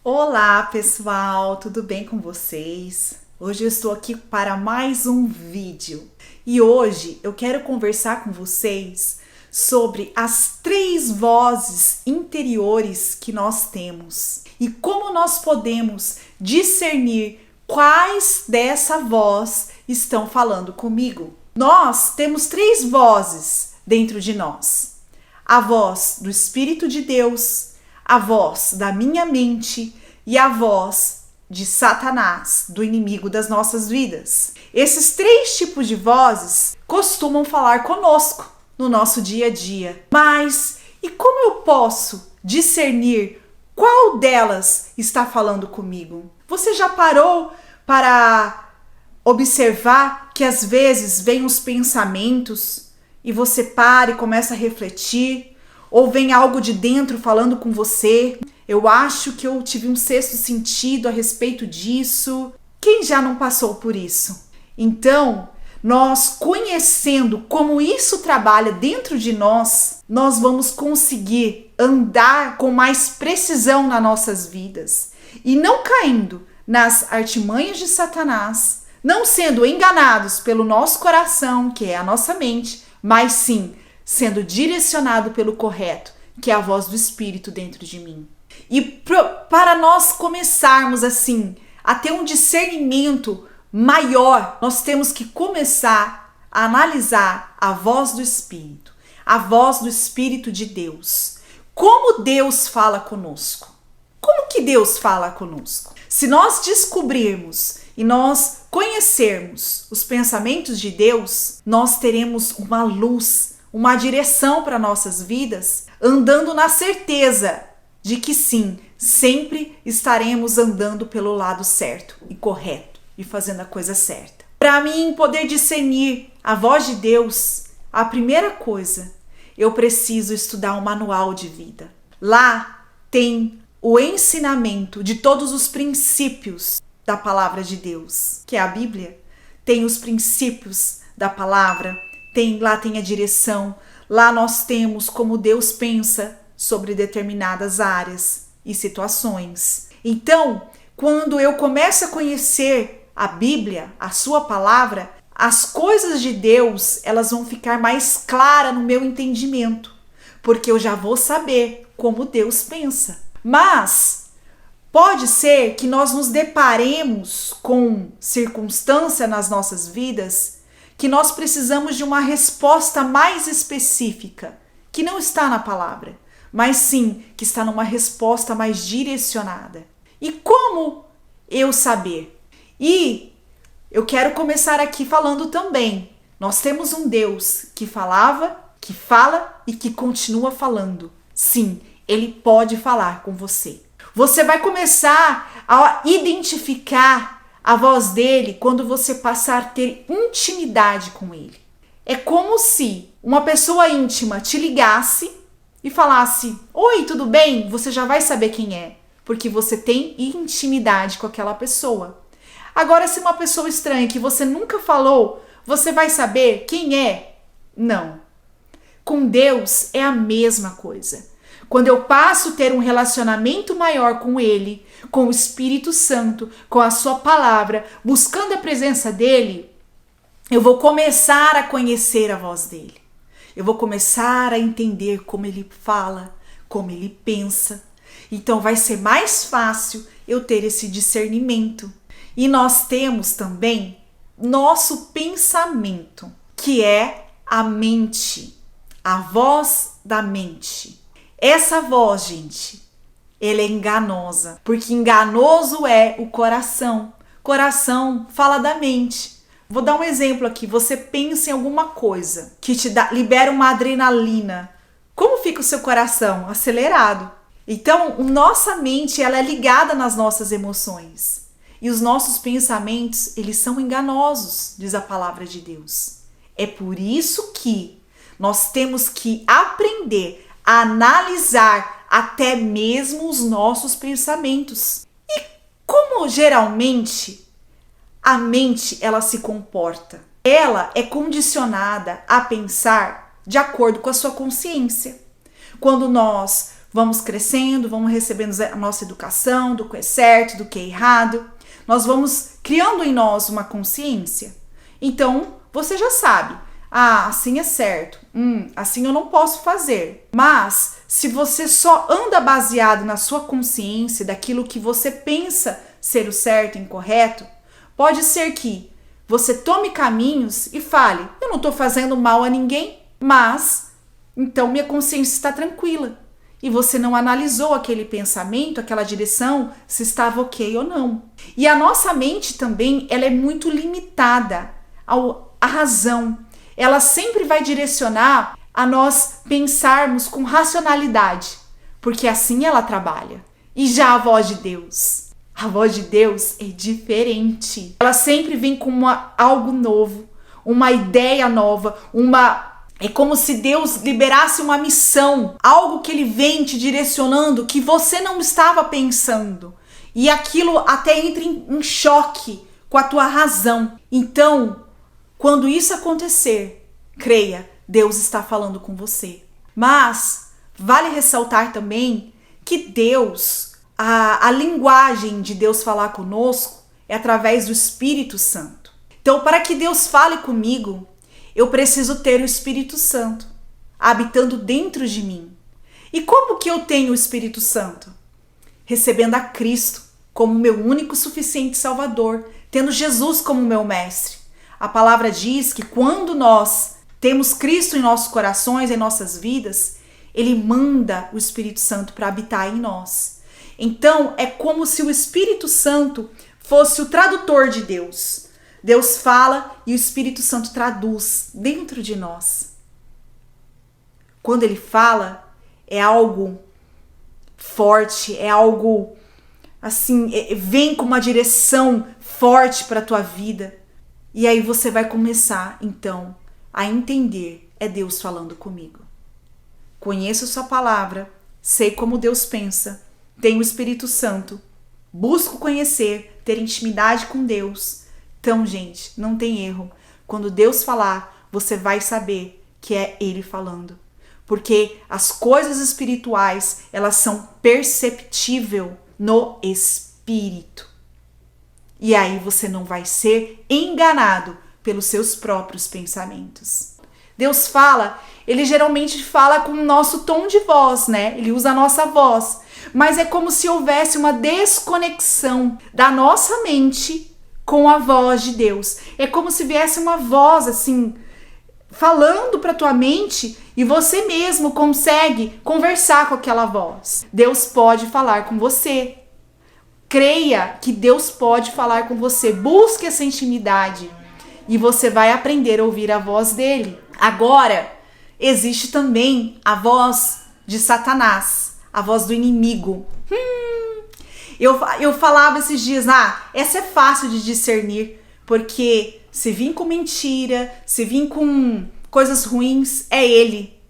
Olá, pessoal, tudo bem com vocês? Hoje eu estou aqui para mais um vídeo e hoje eu quero conversar com vocês sobre as 3 vozes interiores que nós temos e como nós podemos discernir quais dessa voz estão falando comigo. Nós temos 3 vozes dentro de nós: a voz do Espírito de Deus, a voz da minha mente e a voz de Satanás, do inimigo das nossas vidas. Esses 3 tipos de vozes costumam falar conosco no nosso dia a dia. Mas e como eu posso discernir qual delas está falando comigo? Você já parou para observar que às vezes vêm os pensamentos e você para e começa a refletir? Ou vem algo de dentro falando com você? Eu acho que eu tive um sexto sentido a respeito disso. Quem já não passou por isso? Então, nós conhecendo como isso trabalha dentro de nós, nós vamos conseguir andar com mais precisão nas nossas vidas e não caindo nas artimanhas de Satanás, não sendo enganados pelo nosso coração, que é a nossa mente, mas sim sendo direcionado pelo correto, que é a voz do Espírito dentro de mim. E para nós começarmos assim a ter um discernimento maior, nós temos que começar a analisar a voz do Espírito, a voz do Espírito de Deus. Como Deus fala conosco? Como que Deus fala conosco? Se nós descobrirmos e nós conhecermos os pensamentos de Deus, nós teremos uma luz, uma direção para nossas vidas, andando na certeza de que sim, sempre estaremos andando pelo lado certo e correto e fazendo a coisa certa. Para mim poder discernir a voz de Deus, a primeira coisa, eu preciso estudar um manual de vida. Lá tem o ensinamento de todos os princípios da palavra de Deus, que é a Bíblia. Tem os princípios da palavra, lá tem a direção, lá nós temos como Deus pensa sobre determinadas áreas e situações. Então, quando eu começo a conhecer a Bíblia, a sua palavra, as coisas de Deus, elas vão ficar mais claras no meu entendimento, porque eu já vou saber como Deus pensa. Mas pode ser que nós nos deparemos com circunstância nas nossas vidas que nós precisamos de uma resposta mais específica, que não está na palavra, mas sim que está numa resposta mais direcionada. E como eu saber? E eu quero começar aqui falando também, nós temos um Deus que falava, que fala e que continua falando. Sim, ele pode falar com você. Você vai começar a identificar a voz dele quando você passar a ter intimidade com ele. É como se uma pessoa íntima te ligasse e falasse: "Oi, tudo bem?" Você já vai saber quem é, porque você tem intimidade com aquela pessoa. Agora, se uma pessoa estranha que você nunca falou, você vai saber quem é? Não. Com Deus é a mesma coisa. Quando eu passo a ter um relacionamento maior com Ele, com o Espírito Santo, com a sua palavra, buscando a presença dEle, eu vou começar a conhecer a voz dEle. Eu vou começar a entender como Ele fala, como Ele pensa. Então vai ser mais fácil eu ter esse discernimento. E nós temos também nosso pensamento, que é a mente, a voz da mente. Essa voz, gente, ela é enganosa, porque enganoso é o coração. Coração fala da mente. Vou dar um exemplo aqui. Você pensa em alguma coisa que libera uma adrenalina. Como fica o seu coração? Acelerado. Então, nossa mente ela é ligada nas nossas emoções. E os nossos pensamentos, eles são enganosos, diz a palavra de Deus. É por isso que nós temos que aprender a analisar até mesmo os nossos pensamentos. E como geralmente a mente ela se comporta? Ela é condicionada a pensar de acordo com a sua consciência. Quando nós vamos crescendo, vamos recebendo a nossa educação do que é certo, do que é errado. Nós vamos criando em nós uma consciência. Então, você já sabe, assim é certo, assim eu não posso fazer. Mas, se você só anda baseado na sua consciência, daquilo que você pensa ser o certo e incorreto, pode ser que você tome caminhos e fale, eu não estou fazendo mal a ninguém, mas então minha consciência está tranquila. E você não analisou aquele pensamento, aquela direção, se estava ok ou não. E a nossa mente também, ela é muito limitada à razão. Ela sempre vai direcionar a nós pensarmos com racionalidade, porque assim ela trabalha. E já a voz de Deus é diferente. Ela sempre vem com algo novo, uma ideia nova, é como se Deus liberasse uma missão, algo que Ele vem te direcionando que você não estava pensando. E aquilo até entra em choque com a tua razão. Então, quando isso acontecer, creia, Deus está falando com você. Mas vale ressaltar também que Deus, a linguagem de Deus falar conosco é através do Espírito Santo. Então, para que Deus fale comigo, eu preciso ter o Espírito Santo habitando dentro de mim. E como que eu tenho o Espírito Santo? Recebendo a Cristo como meu único suficiente Salvador, tendo Jesus como meu mestre. A palavra diz que quando nós temos Cristo em nossos corações, em nossas vidas, Ele manda o Espírito Santo para habitar em nós. Então, é como se o Espírito Santo fosse o tradutor de Deus. Deus fala e o Espírito Santo traduz dentro de nós. Quando Ele fala, é algo forte, é algo assim, vem com uma direção forte para a tua vida. E aí você vai começar, então, a entender, é Deus falando comigo. Conheço sua palavra, sei como Deus pensa, tenho o Espírito Santo, busco conhecer, ter intimidade com Deus. Então, gente, não tem erro. Quando Deus falar, você vai saber que é Ele falando. Porque as coisas espirituais, elas são perceptíveis no Espírito. E aí você não vai ser enganado pelos seus próprios pensamentos. Deus fala, Ele geralmente fala com o nosso tom de voz, né? Ele usa a nossa voz. Mas é como se houvesse uma desconexão da nossa mente com a voz de Deus. É como se viesse uma voz assim, falando para tua mente e você mesmo consegue conversar com aquela voz. Deus pode falar com você. Creia que Deus pode falar com você. Busque essa intimidade e você vai aprender a ouvir a voz dele. Agora, existe também a voz de Satanás, a voz do inimigo. Eu falava esses dias, essa é fácil de discernir, porque se vir com mentira, se vir com coisas ruins, é ele.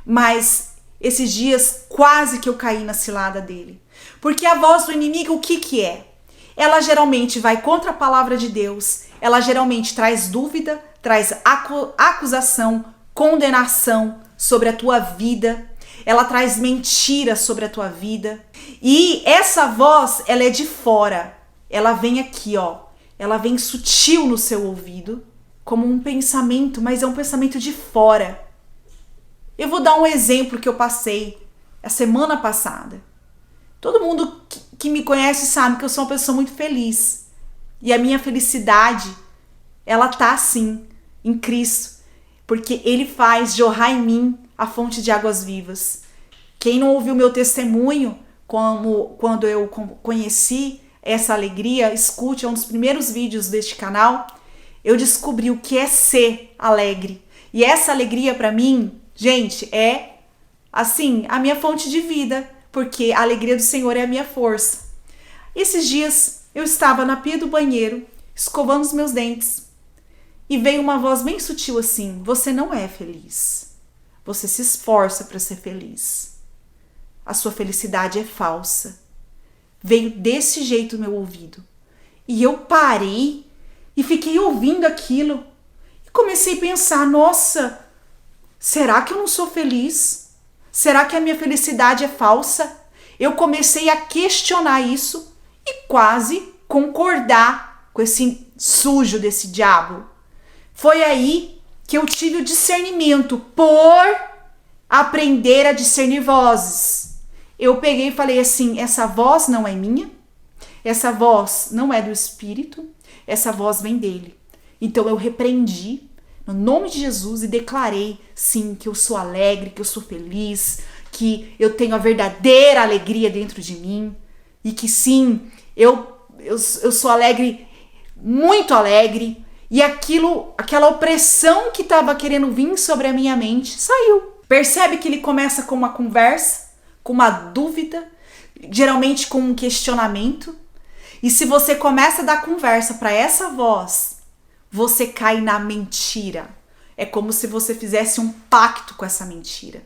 Mas esses dias quase que eu caí na cilada dele. Porque a voz do inimigo, o que é? Ela geralmente vai contra a palavra de Deus, ela geralmente traz dúvida, traz acusação, condenação sobre a tua vida, ela traz mentira sobre a tua vida. E essa voz, ela é de fora. Ela vem aqui, ela vem sutil no seu ouvido, como um pensamento, mas é um pensamento de fora. Eu vou dar um exemplo que eu passei a semana passada. Todo mundo que me conhece sabe que eu sou uma pessoa muito feliz. E a minha felicidade, ela tá assim, em Cristo. Porque Ele faz jorrar em mim a fonte de águas vivas. Quem não ouviu meu testemunho, quando eu conheci essa alegria, escute, é um dos primeiros vídeos deste canal. Eu descobri o que é ser alegre. E essa alegria para mim, gente, é assim, a minha fonte de vida. Porque a alegria do Senhor é a minha força. Esses dias eu estava na pia do banheiro, escovando os meus dentes, e veio uma voz bem sutil assim: você não é feliz. Você se esforça para ser feliz. A sua felicidade é falsa. Veio desse jeito no meu ouvido. E eu parei e fiquei ouvindo aquilo. E comecei a pensar, nossa, será que eu não sou feliz? Será que a minha felicidade é falsa? Eu comecei a questionar isso e quase concordar com esse sujo desse diabo. Foi aí que eu tive o discernimento por aprender a discernir vozes. Eu peguei e falei assim, essa voz não é minha, essa voz não é do Espírito, essa voz vem dele. Então eu repreendi no nome de Jesus e declarei, sim, que eu sou alegre, que eu sou feliz, que eu tenho a verdadeira alegria dentro de mim e que sim, eu sou alegre, muito alegre, e aquela opressão que estava querendo vir sobre a minha mente saiu. Percebe que ele começa com uma conversa, com uma dúvida, geralmente com um questionamento, e se você começa a dar conversa para essa voz, você cai na mentira. É como se você fizesse um pacto com essa mentira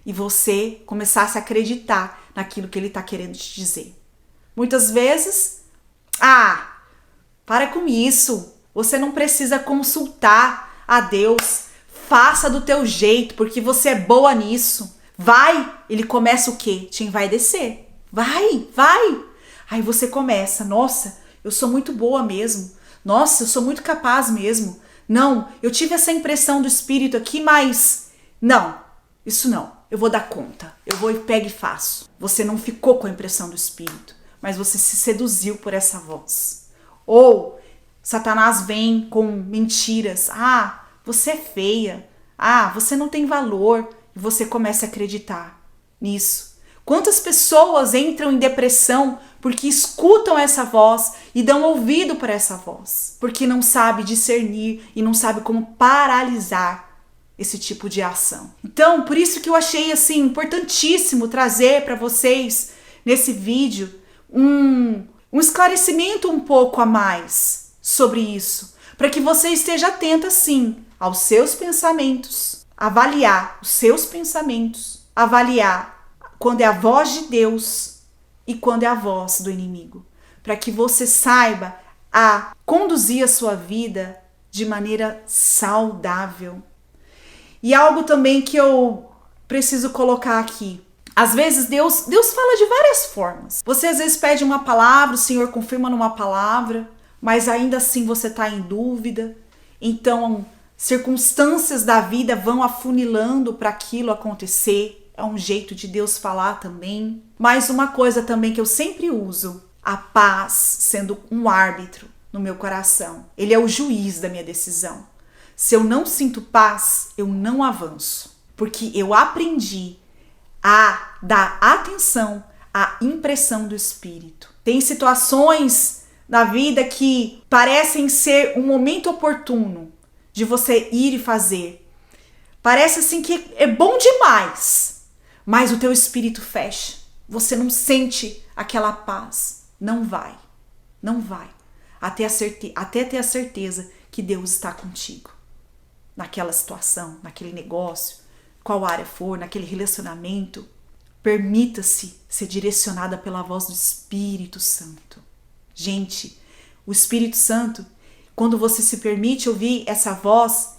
e você começasse a acreditar naquilo que ele está querendo te dizer. Muitas vezes, para com isso, você não precisa consultar a Deus, faça do teu jeito, porque você é boa nisso. Vai, ele começa o quê? Te envaidecer. Vai. Aí você começa, nossa, eu sou muito boa mesmo. Nossa, eu sou muito capaz mesmo. Não, eu tive essa impressão do Espírito aqui, mas não, isso não. Eu vou dar conta. Eu vou e pego e faço. Você não ficou com a impressão do Espírito, mas você se seduziu por essa voz. Ou Satanás vem com mentiras. Você é feia. Você não tem valor. E você começa a acreditar nisso. Quantas pessoas entram em depressão porque escutam essa voz e dão ouvido para essa voz, porque não sabe discernir e não sabe como paralisar esse tipo de ação. Então, por isso que eu achei assim importantíssimo trazer para vocês nesse vídeo um esclarecimento um pouco a mais sobre isso, para que você esteja atenta sim aos seus pensamentos, avaliar os seus pensamentos, avaliar quando é a voz de Deus e quando é a voz do inimigo, para que você saiba a conduzir a sua vida de maneira saudável. E algo também que eu preciso colocar aqui. Às vezes Deus fala de várias formas. Você às vezes pede uma palavra, o Senhor confirma numa palavra, mas ainda assim você está em dúvida. Então, circunstâncias da vida vão afunilando para aquilo acontecer. É um jeito de Deus falar também. Mas uma coisa também que eu sempre uso, a paz sendo um árbitro no meu coração. Ele é o juiz da minha decisão. Se eu não sinto paz, eu não avanço. Porque eu aprendi a dar atenção à impressão do Espírito. Tem situações na vida que parecem ser um momento oportuno de você ir e fazer. Parece assim que é bom demais, mas o teu espírito fecha. Você não sente aquela paz. Não vai. Até ter a certeza que Deus está contigo. Naquela situação, naquele negócio, qual área for, naquele relacionamento. Permita-se ser direcionada pela voz do Espírito Santo. Gente, o Espírito Santo, quando você se permite ouvir essa voz,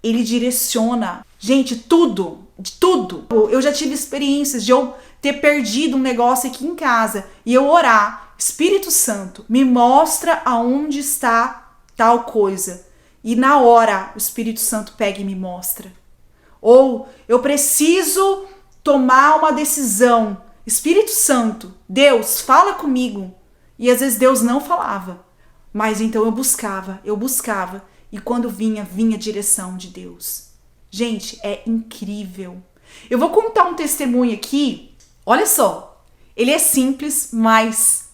ele direciona, gente, tudo, de tudo. Eu já tive experiências de eu ter perdido um negócio aqui em casa e eu orar, Espírito Santo, me mostra aonde está tal coisa. E na hora o Espírito Santo pega e me mostra. Ou eu preciso tomar uma decisão. Espírito Santo, Deus, fala comigo. E às vezes Deus não falava. Mas então eu buscava. E quando vinha a direção de Deus. Gente, é incrível. Eu vou contar um testemunho aqui. Olha só. Ele é simples, mas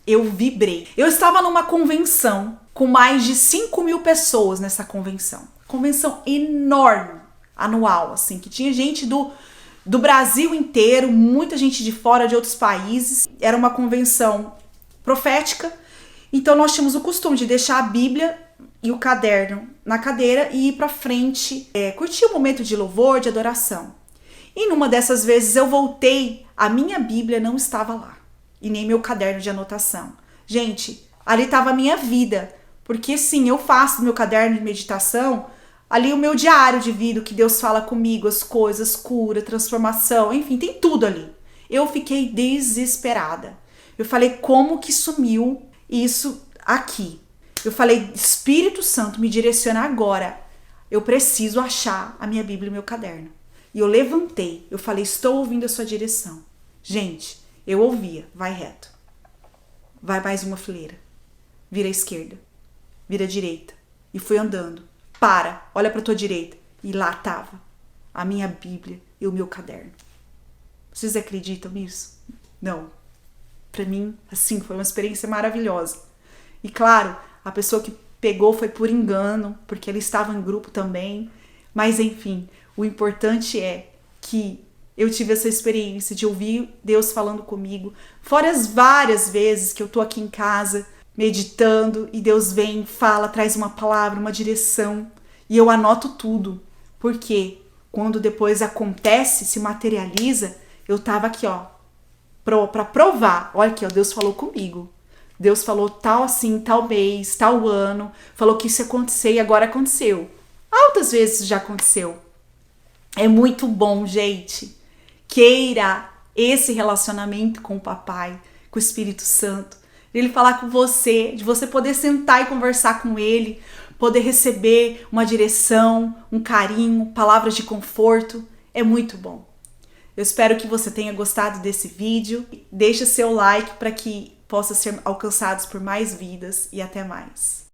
eu vibrei. Eu estava numa convenção com mais de 5.000 pessoas nessa convenção. Convenção enorme, anual, assim, que tinha gente do Brasil inteiro, muita gente de fora, de outros países. Era uma convenção profética. Então nós tínhamos o costume de deixar a Bíblia e o caderno na cadeira e ir pra frente, curtir o momento de louvor, de adoração. E numa dessas vezes eu voltei, a minha Bíblia não estava lá. E nem meu caderno de anotação. Gente, ali estava a minha vida. Porque sim, eu faço meu caderno de meditação ali o meu diário de vida, o que Deus fala comigo, as coisas, cura, transformação, enfim, tem tudo ali. Eu fiquei desesperada. Eu falei, como que sumiu isso aqui? Eu falei, Espírito Santo, me direciona agora. Eu preciso achar a minha Bíblia e meu caderno. E eu levantei, eu falei, estou ouvindo a sua direção. Gente, eu ouvia, vai reto. Vai mais uma fileira. Vira à esquerda. Vira à direita. E fui andando. Para, olha para tua direita. E lá estava a minha Bíblia e o meu caderno. Vocês acreditam nisso? Não. Para mim, assim, foi uma experiência maravilhosa. E claro, a pessoa que pegou foi por engano, porque ele estava em grupo também. Mas enfim, o importante é que eu tive essa experiência de ouvir Deus falando comigo. Fora as várias vezes que eu tô aqui em casa meditando e Deus vem, fala, traz uma palavra, uma direção. E eu anoto tudo. Porque quando depois acontece, se materializa, eu tava aqui, ó, pra provar. Olha aqui, ó, Deus falou comigo. Deus falou tal assim, tal mês, tal ano. Falou que isso ia acontecer e agora aconteceu. Altas vezes já aconteceu. É muito bom, gente. Queira esse relacionamento com o papai, com o Espírito Santo. Ele falar com você, de você poder sentar e conversar com ele, poder receber uma direção, um carinho, palavras de conforto. É muito bom. Eu espero que você tenha gostado desse vídeo. Deixe seu like para que possa ser alcançados por mais vidas e até mais.